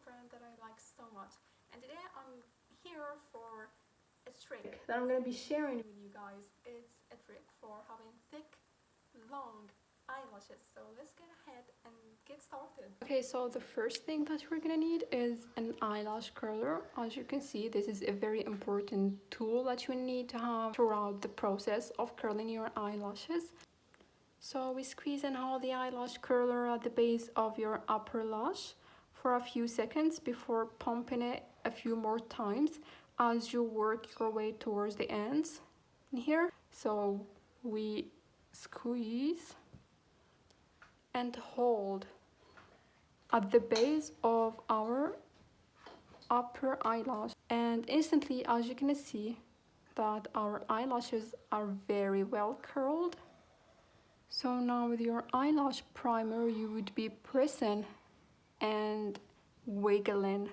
brand that I like so much. And today I'm here for a trick that I'm going to be sharing with you guys. It's a trick for having thick, long eyelashes. So let's get ahead and get started. Okay, so the first thing that we're gonna need is an eyelash curler. As you can see, this is a very important tool that you need to have throughout the process of curling your eyelashes. So we squeeze and hold the eyelash curler at the base of your upper lash for a few seconds before pumping it a few more times as you work your way towards the ends here. So we squeeze and hold at the base of our upper eyelash, and instantly, as you can see, that our eyelashes are very well curled. So now with your eyelash primer, you would be pressing and wiggling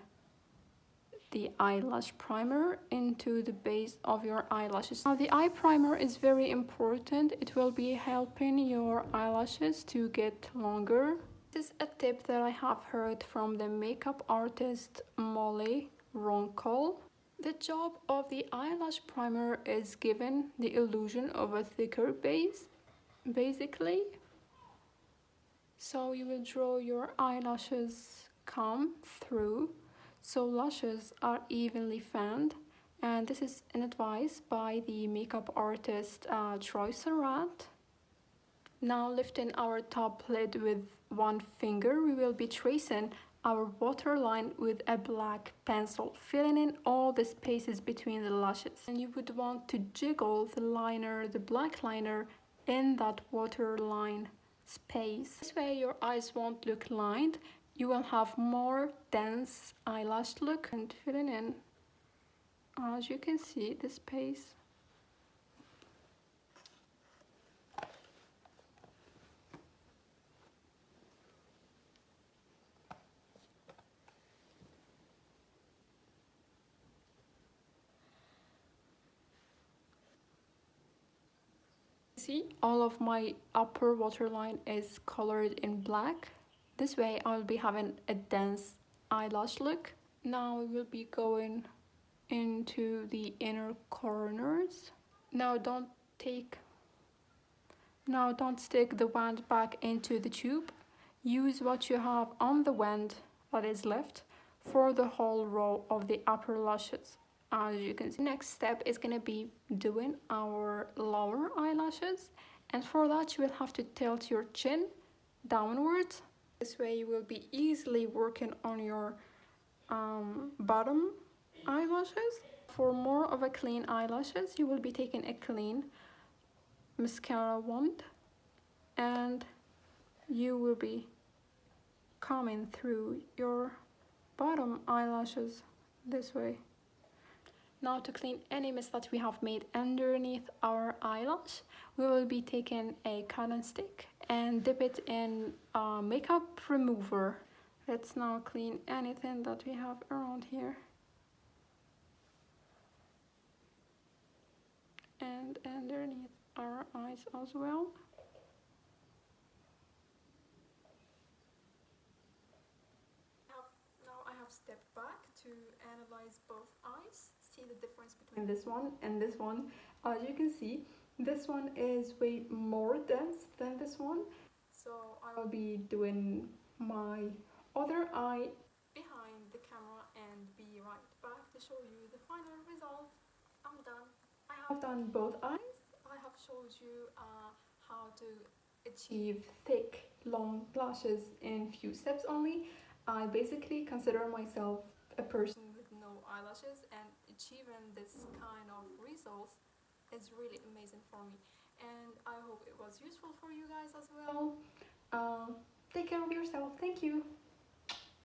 the eyelash primer into the base of your eyelashes. Now the eye primer is very important. It will be helping your eyelashes to get longer. This is a tip that I have heard from the makeup artist Molly Roncal. The job of the eyelash primer is giving the illusion of a thicker base, basically. So you will draw your eyelashes come through so lashes are evenly fanned, and this is an advice by the makeup artist Troy Surratt. Now lifting our top lid with one finger, we will be tracing our waterline with a black pencil, filling in all the spaces between the lashes. And you would want to jiggle the liner, the black liner, in that waterline space. This way your eyes won't look lined. You will have more dense eyelash look and filling in, as you can see, the space. See, all of my upper waterline is colored in black. This way I'll be having a dense eyelash look. Now we will be going into the inner corners. Now don't stick the wand back into the tube. Use what you have on the wand that is left for the whole row of the upper lashes. As you can see, next step is going to be doing our lower eyelashes, and for that you will have to tilt your chin downwards. This way you will be easily working on your bottom eyelashes. For more of a clean eyelashes, you will be taking a clean mascara wand and you will be combing through your bottom eyelashes this way. Now to clean any mess that we have made underneath our eyelash, we will be taking a cotton stick and dip it in makeup remover. Let's now clean anything that we have around here. And underneath our eyes as well. Now I have stepped back to analyze both eyes, see the difference between this one and this one. As you can see, this one is way more dense than this one. So I will be doing my other eye behind the camera and be right back to show you the final result. I'm done. I have done both eyes. I have showed you how to achieve thick, long lashes in few steps only. I basically consider myself a person with no eyelashes, and achieving this kind of results is really amazing for me. And I hope it was useful for you guys as well. Take care of yourself. Thank you.